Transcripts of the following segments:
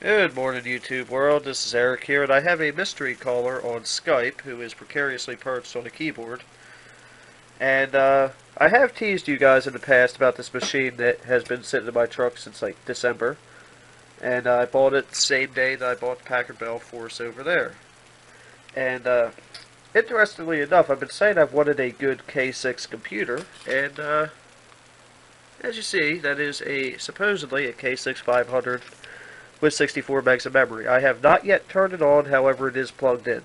Good morning, YouTube world. This is Eric here, and I have a mystery caller on Skype who is precariously perched on a keyboard. And I have teased you guys in the past about this machine that has been sitting in my truck since like December. And I bought it the same day that I bought the Packard Bell Force over there. And interestingly enough, I've been saying I've wanted a good K6 computer, and as you see, that is supposedly a K6 500 with 64 megs of memory. I have not yet turned it on, however it is plugged in.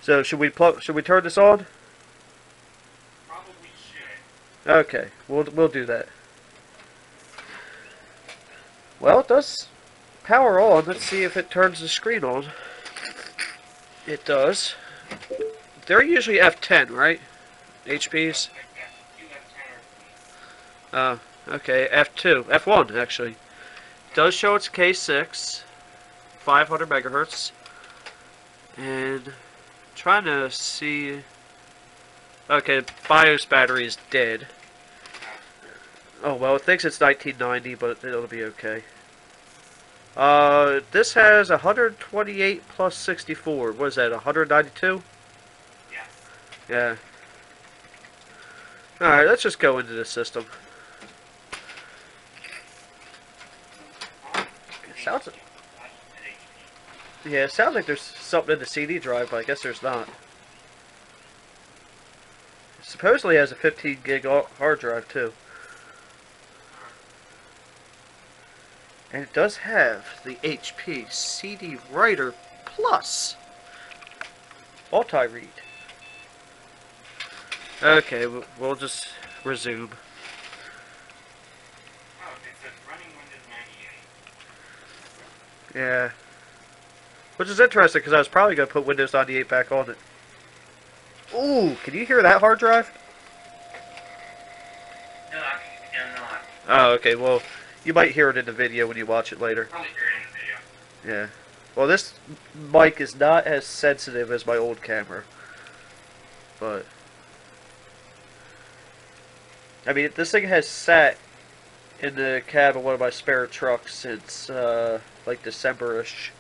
So should we turn this on? Probably should. Okay, we'll do that. Well, it does power on. Let's see if it turns the screen on. It does. They're usually F10, right? HPs? Okay, F2. F1, actually. Does show it's K6, 500 megahertz, and trying to see. Okay, BIOS battery is dead. Oh well, it thinks it's 1990, but it'll be okay. This has 128 plus 64. What is that? 192? Yeah. Yeah. All right, let's just go into the system. It sounds like there's something in the CD drive, but I guess there's not. It supposedly has a 15 gig hard drive too. And it does have the HP CD Writer Plus multi-read. Okay, we'll just resume. Oh, okay, so it's running Windows 98. Yeah. Which is interesting, because I was probably going to put Windows 98 back on it. Ooh, can you hear that hard drive? No, I cannot. Oh, okay, well, you might hear it in the video when you watch it later. Probably hear it in the video. Yeah. Well, this mic is not as sensitive as my old camera. But I mean, this thing has sat in the cab of one of my spare trucks since, like, December-ish.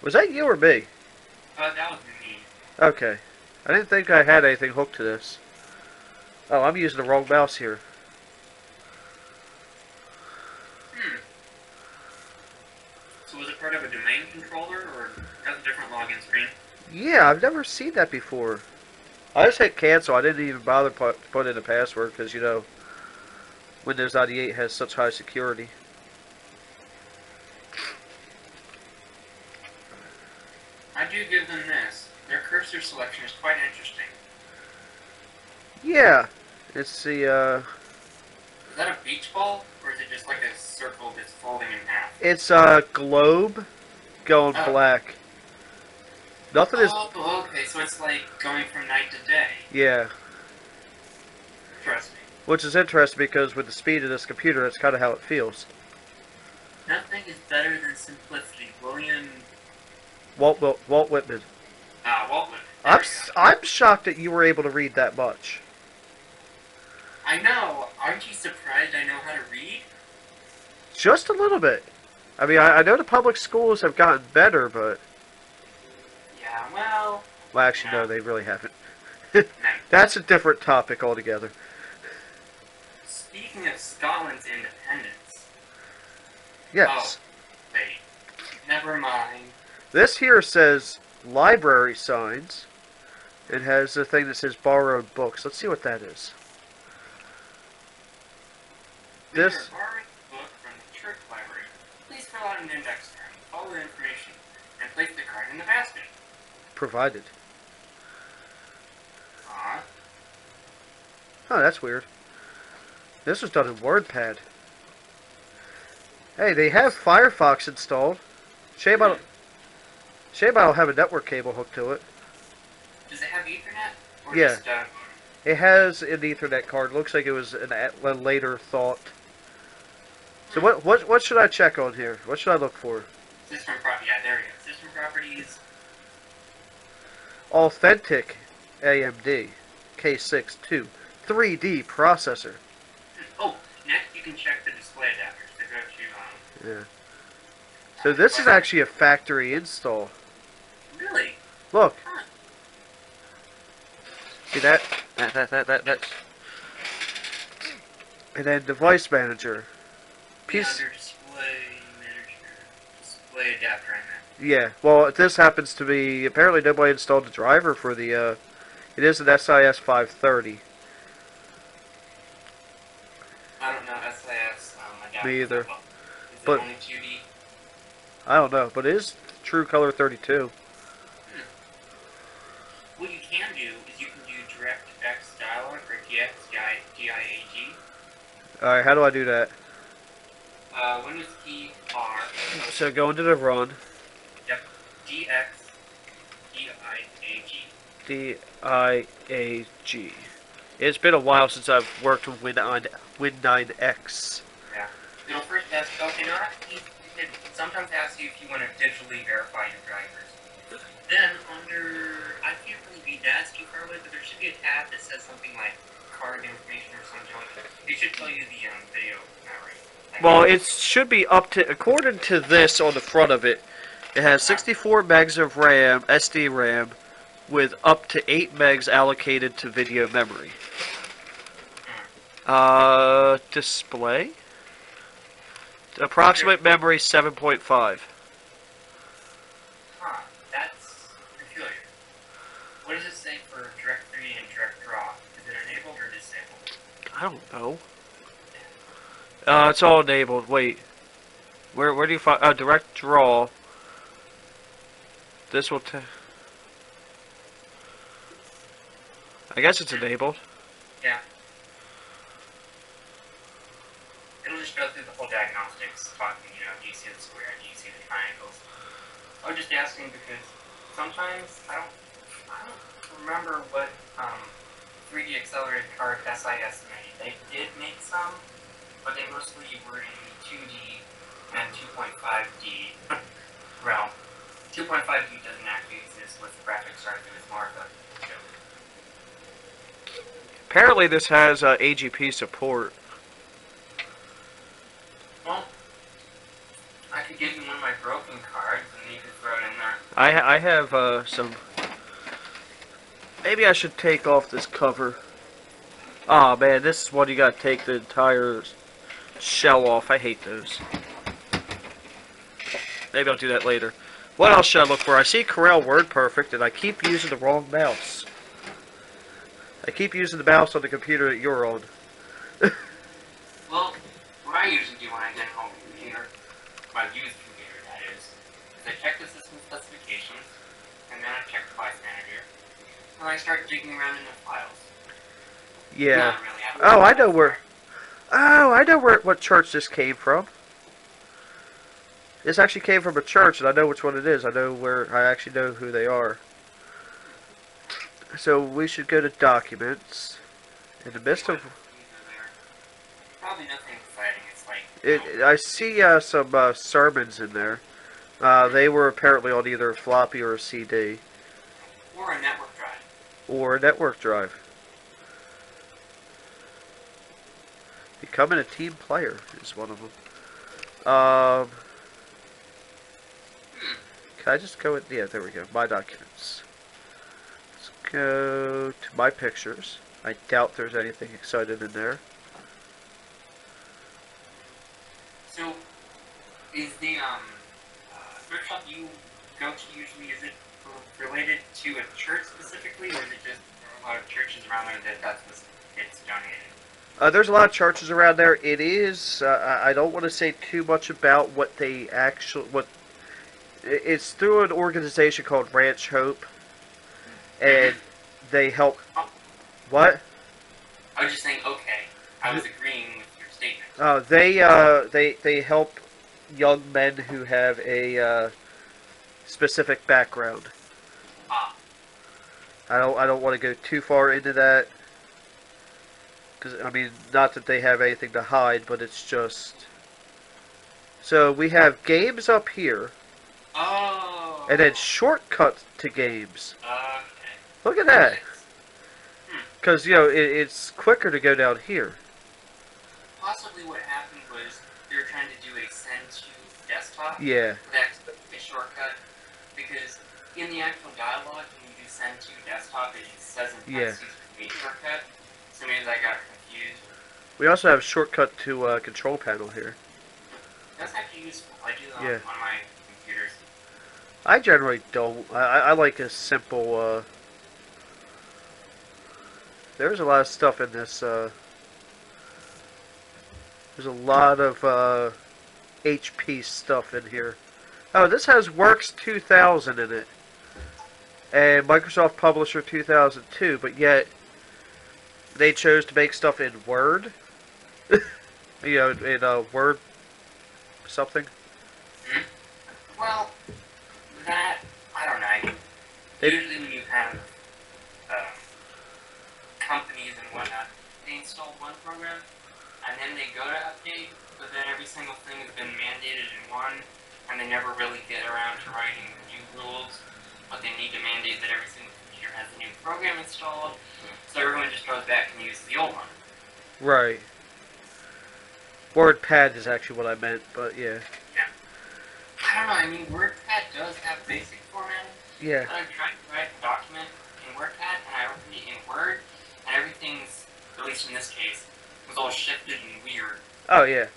Was that you or me? That was me. Okay. I didn't think I had anything hooked to this. Oh, I'm using the wrong mouse here. So was it part of a domain controller, or has a different login screen? Yeah, I've never seen that before. I just hit cancel. I didn't even bother put in a password because, you know, Windows 98 has such high security. I do give them this. Their cursor selection is quite interesting. Yeah, it's the, Is that a beach ball, or is it just like a circle that's folding in half? it's a globe going black. Nothing is... Oh, okay, so it's like going from night to day. Yeah. Interesting. Which is interesting because with the speed of this computer, that's kind of how it feels. Nothing is better than simplicity. Walt Whitman. Walt Whitman. I'm shocked that you were able to read that much. I know. Aren't you surprised I know how to read? Just a little bit. I mean, I know the public schools have gotten better, but... Yeah, well... Well, actually, no, they really haven't. That's a different topic altogether. Speaking of Scotland's independence... Yes. Oh, wait. Never mind. This here says library signs. It has a thing that says borrowed books. Let's see what that is. This... If you're borrowing a book from the church library, please fill out an index card, follow the information, and place the card in the basket. Provided. Aww. Oh, that's weird. This was done in WordPad. Hey, they have Firefox installed. Shame I don't have a network cable hooked to it. Does it have Ethernet? Or Yeah. just, It has an Ethernet card. Looks like it was a later thought. So what should I check on here? What should I look for? System yeah, there we go. System properties. Authentic AMD. K6 3D processor. Oh, next you can check the display adapters. They go to Yeah. So this is actually a factory install. Really? Look. Huh. See that? That. And then device manager. Piece. Yeah, under display manager, display adapter. I meant. Yeah. Well, this happens to be apparently nobody installed the driver for the. It is an SIS 530. I don't know SIS adapter. Me either. Is But it only 2D? I don't know, but it is True Color 32. What you can do is you can do DirectX dialog or DIAG. Alright, how do I do that? Windows key R. So go into the run. Yep. DX DIAG. DIAG. It's been a while since I've worked with Win9X. Yeah. It'll first ask, okay, it sometimes asks you if you want to digitally verify your drivers. Then under, I can't really read that too far away, but there should be a tab that says something like card information or something like that. It should tell you the video memory. Well, it should be up to, according to this on the front of it, it has 64 megs of RAM, SD RAM, with up to 8 megs allocated to video memory. Display? Approximate memory 7.5. Huh, that's peculiar. What does it say for Direct3 and Direct Draw? Is it enabled or disabled? I don't know. It's all enabled. Wait. Where do you find... Direct Draw. This will... I guess it's enabled. Yeah. It'll just go through the whole diagnostics, talking, do you see the square, do you see the triangles? I was just asking because sometimes I don't remember what 3D accelerated card SIS made. They did make some, but they mostly were in 2D and 2.5D realm. 2.5D doesn't actually exist with graphics cards, it's more of a joke. Apparently this has AGP support. Well, I could give you one of my broken cards and you could throw it in there. I have some... Maybe I should take off this cover. Aw, man, this is one you gotta take the entire shell off. I hate those. Maybe I'll do that later. What else should I look for? I see Corel WordPerfect, and I keep using the wrong mouse. I keep using the mouse on the computer that you're on. Well, what I usually do when I get home with a computer, my used computer that is I check the system specifications, and then I check Device Manager, and I start digging around in the files. Yeah. Really, Oh, I know where... Oh, I know what church this came from. This actually came from a church, and I know which one it is. I actually know who they are. So we should go to Documents. In the midst of... Probably nothing exciting. It's like... I see some sermons in there. They were apparently on either a floppy or a CD. Or a network drive. Or a network drive. Becoming a team player is one of them. Can I just go with... Yeah, there we go. My Documents. Let's go to My Pictures. I doubt there's anything exciting in there. So, is the thrift shop you go to usually, is it related to a church specifically, or is it just a lot of churches around there that's what it's donated? There's a lot of churches around there. It is, I don't want to say too much about what they actually, it's through an organization called Ranch Hope, and they help, what? I was just saying, okay, I was agreeing with your statement. They help young men who have a specific background. Ah. I don't want to go too far into that. Because, I mean, not that they have anything to hide, but it's just... So, we have games up here. Oh. And then shortcuts to games. Okay. Look at that. Because, you know, it's quicker to go down here. Possibly what happened was they were trying to do a send to desktop. Yeah. That's a shortcut. Because in the actual dialog, when you do send to desktop, it just says in parentheses create shortcut. So maybe I got confused. We also have a shortcut to control panel here. That's actually useful. I do that on my computers. I generally don't. I like a simple, there's a lot of stuff in this, there's a lot of, HP stuff in here. Oh, this has Works 2000 in it. And Microsoft Publisher 2002, but yet they chose to make stuff in Word. You know, in Word something. Well, that, I don't know. Usually when you have companies and whatnot, they install one program, and then they go to update, but then every single thing has been mandated in one, and they never really get around to writing new rules, but they need to mandate that every single computer has a new program installed, so everyone just goes back and uses the old one. Right. WordPad is actually what I meant, but yeah. Yeah. I don't know, I mean, WordPad does have basic formatting. Yeah. But I've tried to write a document in WordPad, and I opened it in Word, and everything's, at least in this case, was all shifted and weird. Oh, yeah.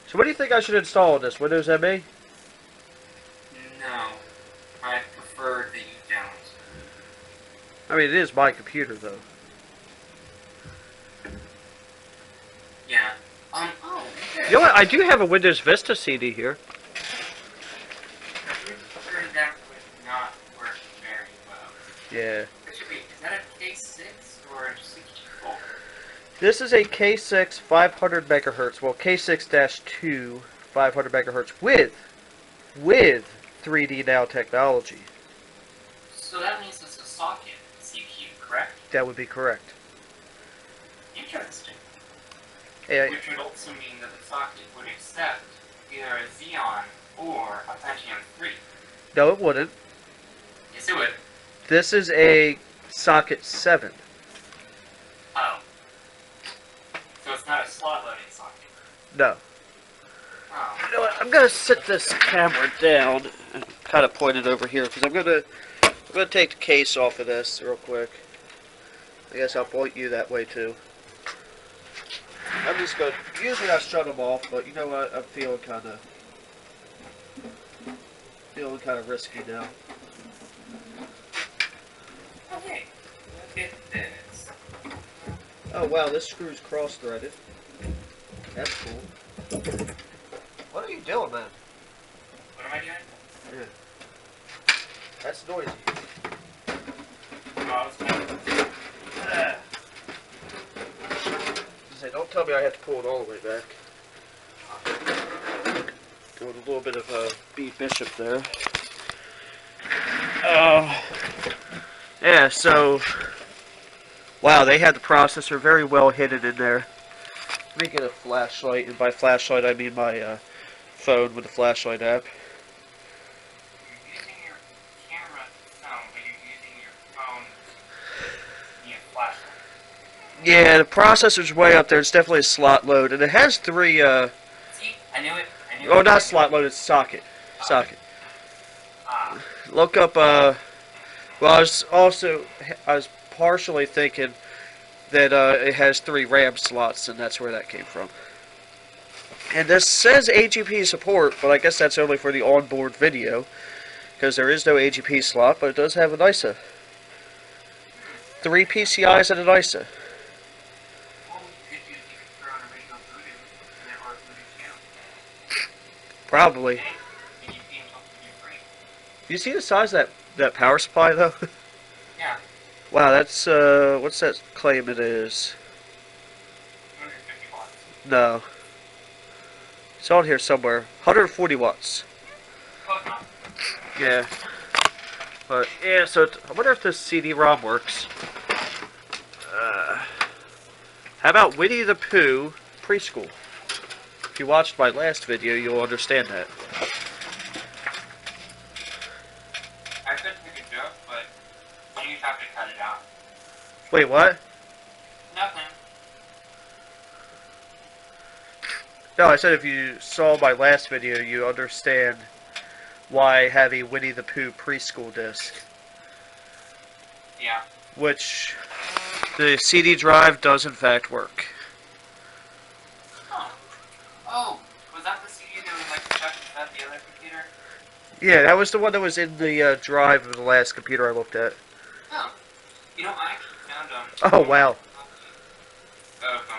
So what do you think I should install on this? Windows ME? No. I prefer that you don't. I mean, it is my computer, though. Yeah. Oh, You know what? I do have a Windows Vista CD here. that would not work very well. Yeah. Wait, is that a K6 or a 64? This is a K6 500 megahertz. Well, K6-2 500 megahertz with 3D Now technology. So that means it's a socket CPU, correct? That would be correct. Interesting. Hey, Which would also mean that the socket would accept either a Xeon or a Pentium 3. no, it wouldn't. Yes, it would. This is a socket 7. Oh. So it's not a slot-loading socket. No. Oh. You know what? I'm gonna sit this camera down and kind of point it over here because I'm gonna take the case off of this real quick. I guess I'll point you that way too. I'm just gonna. Usually I shut them off, but you know what? I'm feeling kind of risky now. Okay. Look at this. Oh wow, this screw's cross-threaded. That's cool. What are you doing, man? What am I doing? Yeah. That's noisy. Oh, I was thinking. Say, don't tell me I have to pull it all the way back. Doing a little bit of B Bishop there. Yeah, so wow, they had the processor very well hidden in there. Let me get a flashlight, and by flashlight I mean my phone with the flashlight app. You're using your camera phone, but you're using your phone via flashlight. Yeah, the processor's way up there. It's definitely a slot load, and it has 3. See, I knew it. Oh, not slot load. It's socket. Socket. Look up. Well, I was partially thinking that it has 3 RAM slots, and that's where that came from. And this says AGP support, but I guess that's only for the onboard video, because there is no AGP slot, but it does have an ISA. 3 PCIs and an ISA. Probably. You see the size of that power supply, though? Yeah. Wow, that's, what's that claim it is? 150 watts. No. It's on here somewhere. 140 watts. Close enough. Yeah. But, yeah, so I wonder if this CD-ROM works. How about Winnie the Pooh Preschool? If you watched my last video, you'll understand that. I could make a joke, but you have to cut it out. Wait, what? No, I said if you saw my last video, you understand why I have a Winnie the Pooh preschool disc. Yeah. Which the CD drive does in fact work. Oh. Oh, was that the CD that was like stuck inside the other computer? Yeah, that was the one that was in the drive of the last computer I looked at. Oh. You know, I actually found Oh, wow. of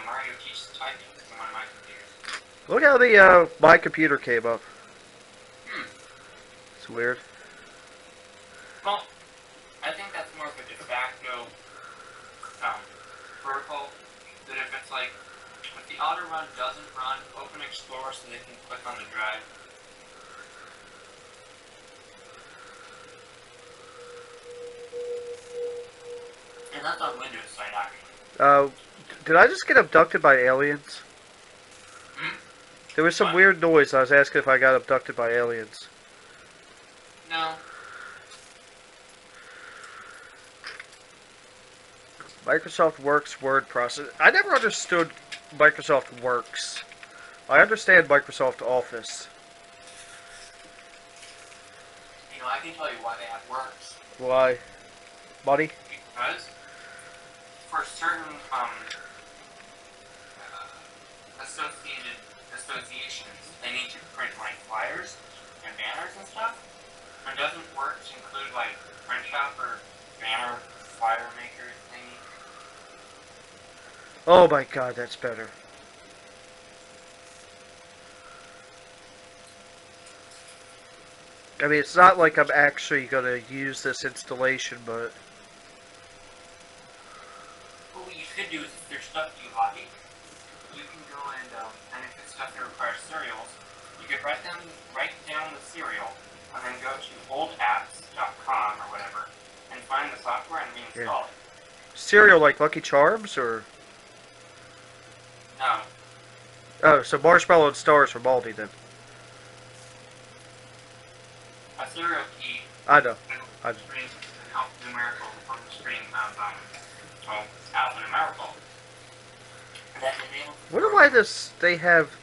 Mario Teaches Typing in one of my computers. Look how the my computer came up. Hmm. It's weird. Well, I think that's more of a de facto protocol. That if it's like, if the auto run doesn't run, open Explorer so they can click on the drive. And that's on Windows side, actually. Did I just get abducted by aliens? Hmm? There was some What? weird noise. I was asking if I got abducted by aliens. No. Microsoft Works word processor. I never understood Microsoft Works. I understand Microsoft Office. You know, I can tell you why they have Works. Why? Money? Because for certain associations, they need to print like flyers and banners and stuff. And doesn't Works include like print shop or banner flyer maker thingy? Oh my god, that's better. I mean, it's not like I'm actually going to use this installation, but... What you could do is if there's stuff you like, you can go and if it's stuff that requires serials, you could write down the serial and then go to oldapps.com or whatever and find the software and reinstall it. Cereal like Lucky Charms, or... No. Oh, so Marshmallow and Stars from Aldi, then. A serial key I know. from the string an alphanumerical from the string of alphanumerical. That enables Wonder why this, they have...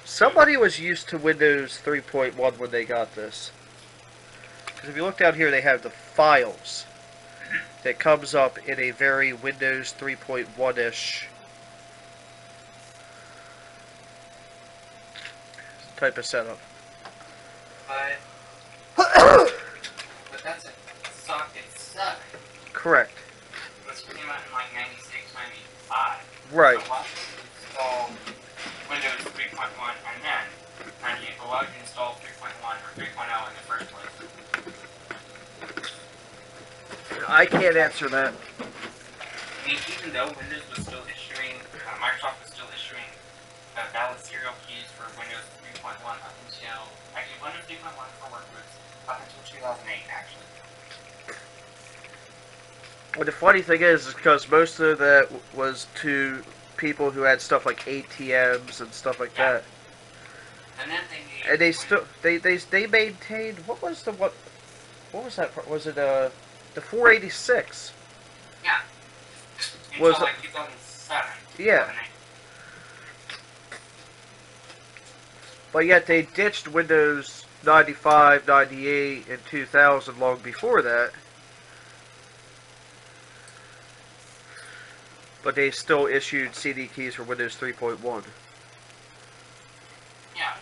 Somebody was used to Windows 3.1 when they got this. Because if you look down here, they have the files. That comes up in a very Windows 3.1-ish type of setup. But that's a socket 7. Correct. This came out in like 96, 95. Right. So why did you install Windows 3.1 and then why would you install 3.1 or 3.0 in the first place? I can't answer that. I mean, even though Windows was still issuing, Microsoft was still issuing valid serial keys for Windows 3.1 up until, actually Windows 3.1 for workbooks up until 2008, actually. Well, the funny thing is because most of that was to people who had stuff like ATMs and stuff like that. And then they made... And they still, they maintained, what was that part? Was it, the 486? Yeah. Until Was like 2007. Yeah. 2008. But yet they ditched Windows 95, 98, and 2000 long before that. But they still issued CD keys for Windows 3.1. Yeah,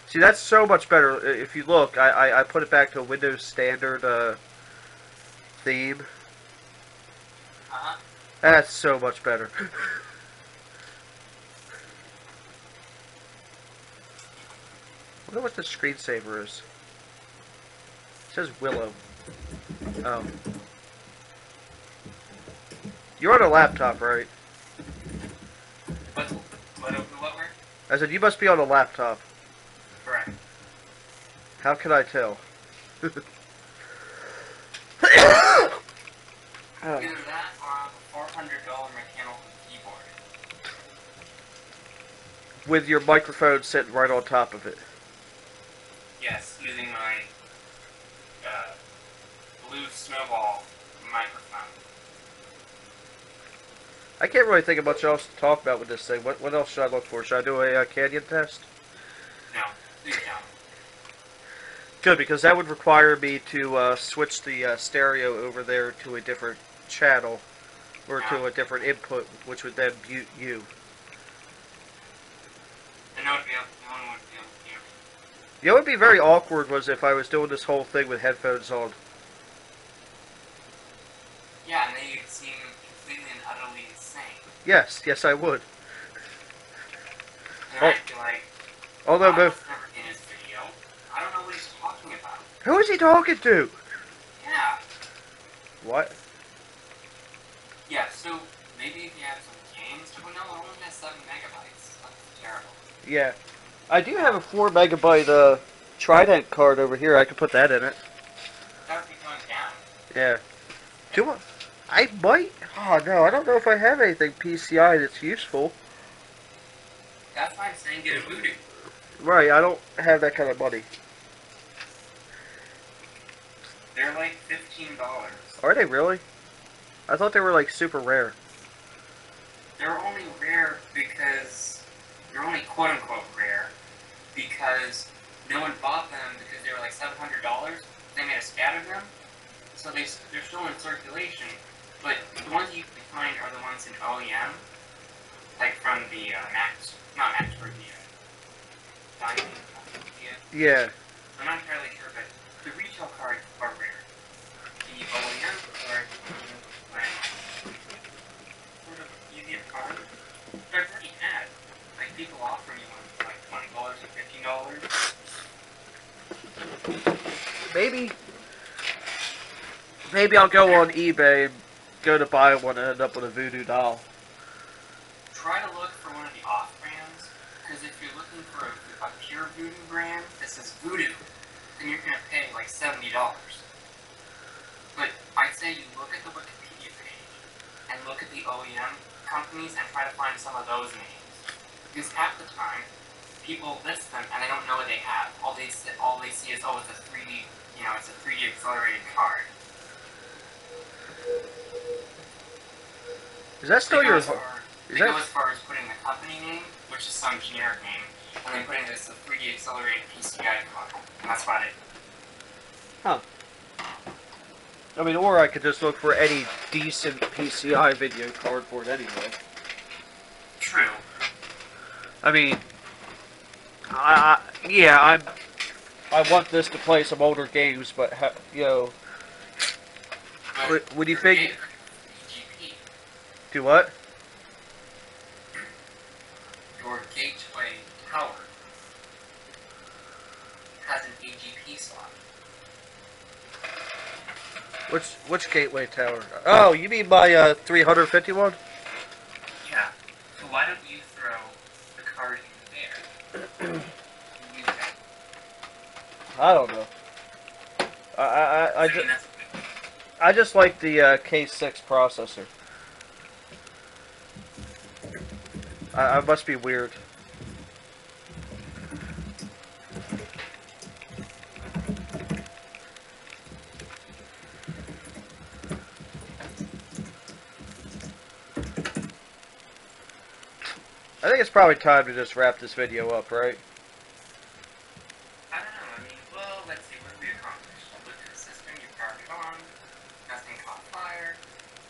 See, that's so much better. If you look, I put it back to a Windows Standard theme. That's so much better. I wonder what the screensaver is. It says Willow. Oh. You're on a laptop, right? What were? I said, you must be on a laptop. Correct. How can I tell? Either that or a $400 mechanical keyboard. With your microphone sitting right on top of it. Yes, using my blue snowball microphone. I can't really think of much else to talk about with this thing. What else should I look for? Should I do a canyon test? No, please don't. Good, because that would require me to switch the stereo over there to a different channel, or to a different input, which would then mute you. And no one would be able to hear. You know what would be very awkward was if I was doing this whole thing with headphones on. Yeah, and then you'd seem completely and utterly insane. Yes, I would. And I'd be like, Although, never in his video. I don't know what he's talking about. who is he talking to? Yeah. What? Yeah, so maybe if you have some games, oh no, it only has 7 megabytes. That's terrible. Yeah. I do have a 4 megabyte Trident card over here. I could put that in it. That would be going down. Yeah. I might. Oh no, I don't know if I have anything PCI that's useful. That's why I'm saying get a Voodoo. Right, I don't have that kind of money. They're like $15. Are they really? I thought they were like super rare. They're only rare because they're only quote unquote rare because no one bought them because they were like $700. They made a scat of them, so they're still in circulation. But the ones you can find are the ones in OEM, like from the not Max for the Diamond. Yeah. I'm not entirely sure, but the retail cards are rare. The OEM cards are sort of easy to find. But I've already had like people offer me ones for like $20 or $15. Maybe I'll go on eBay and go to buy one and end up with a voodoo doll. Try to look for one of the off brands, because if you're looking for a pure voodoo brand that says voodoo, then you're going to pay like $70. But I'd say you look at the Wikipedia page and look at the OEM companies and try to find some of those names. Because half the time, people list them and they don't know what they have. All they see is, oh, it's a 3D, it's a 3D accelerated card. Is that still your... They go as far as putting the company name, which is some generic name, and then putting this a 3D accelerated PCI card. And that's about it. Huh. I mean, or I could just look for any decent PCI video card for it anyway. True. I mean, I want this to play some older games, but would you think? Do what? Your gateway tower has an AGP slot. Which gateway tower? Oh, you mean my 351? Yeah. So why don't you throw the card in there? And use that. I don't know. I just like the K6 processor. I must be weird. I think it's probably time to just wrap this video up, right? I don't know. I mean, well, let's see what we accomplished. You looked at the system, you powered it on, nothing caught fire.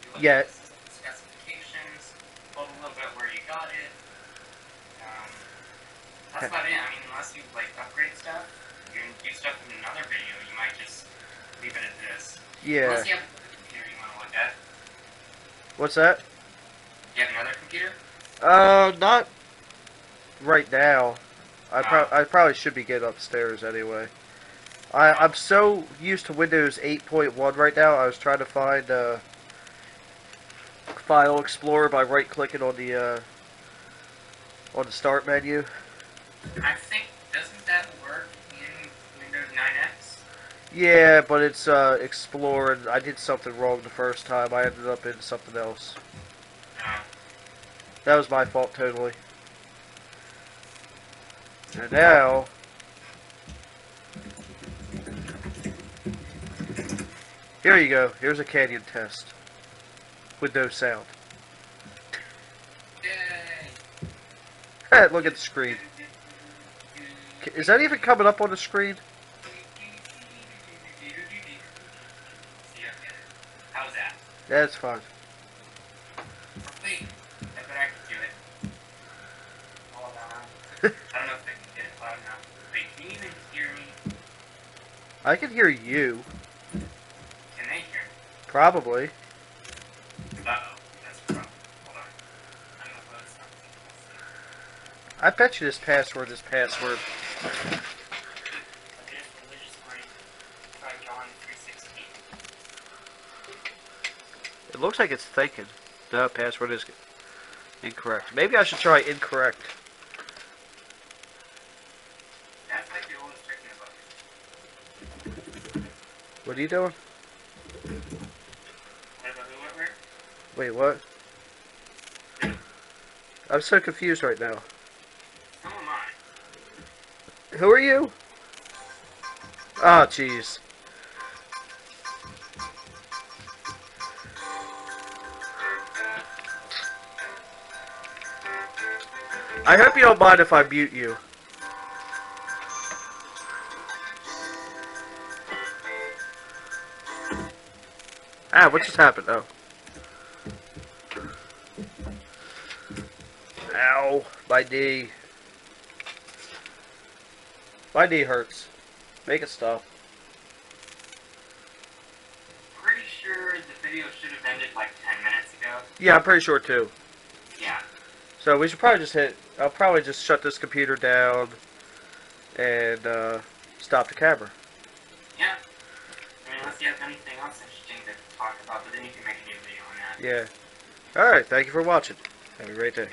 You looked at the system specifications, told a little bit where you got it. That's about it. I mean, unless you like upgrade stuff, you can do stuff in another video. You might just leave it at this. Yeah. Unless you have another computer you want to look at. What's that? You have another computer? Not right now. I probably should be getting upstairs anyway. I'm so used to Windows 8.1 right now. I was trying to find File Explorer by right-clicking on the Start menu. I think, doesn't that work in Windows 9X? Yeah, but it's Explorer, and I did something wrong the first time. I ended up in something else. That was my fault, totally. And now... Here you go. Here's a canyon test. With no sound. Look at the screen. Is that even coming up on the screen? How's that? That's fine. Wait, I bet I can do it. Hold on. I don't know if I can get it loud enough. Wait, can you even hear me? I can hear you. Can they hear me? Probably. Uh-oh. That's a problem. Hold on. I'm gonna load something. I bet you this password is password. This religious mind. Try John 3:16. It looks like it's thinking. No, password is incorrect. Maybe I should try incorrect. That's like the oldest trick in the book. What are you doing? What about whoever? Wait, what? I'm so confused right now. So am I. Who are you? Ah, jeez. I hope you don't mind if I mute you. Ah, what just happened? Oh. Ow. My knee. My knee hurts. Make it stop. Pretty sure the video should have ended like 10 minutes ago. Yeah, I'm pretty sure too. Yeah. So we should probably just I'll probably just shut this computer down and stop the camera. Yeah. I mean, unless you have anything else interesting to talk about, but then you can make a new video on that. Yeah. Alright, thank you for watching. Have a great day.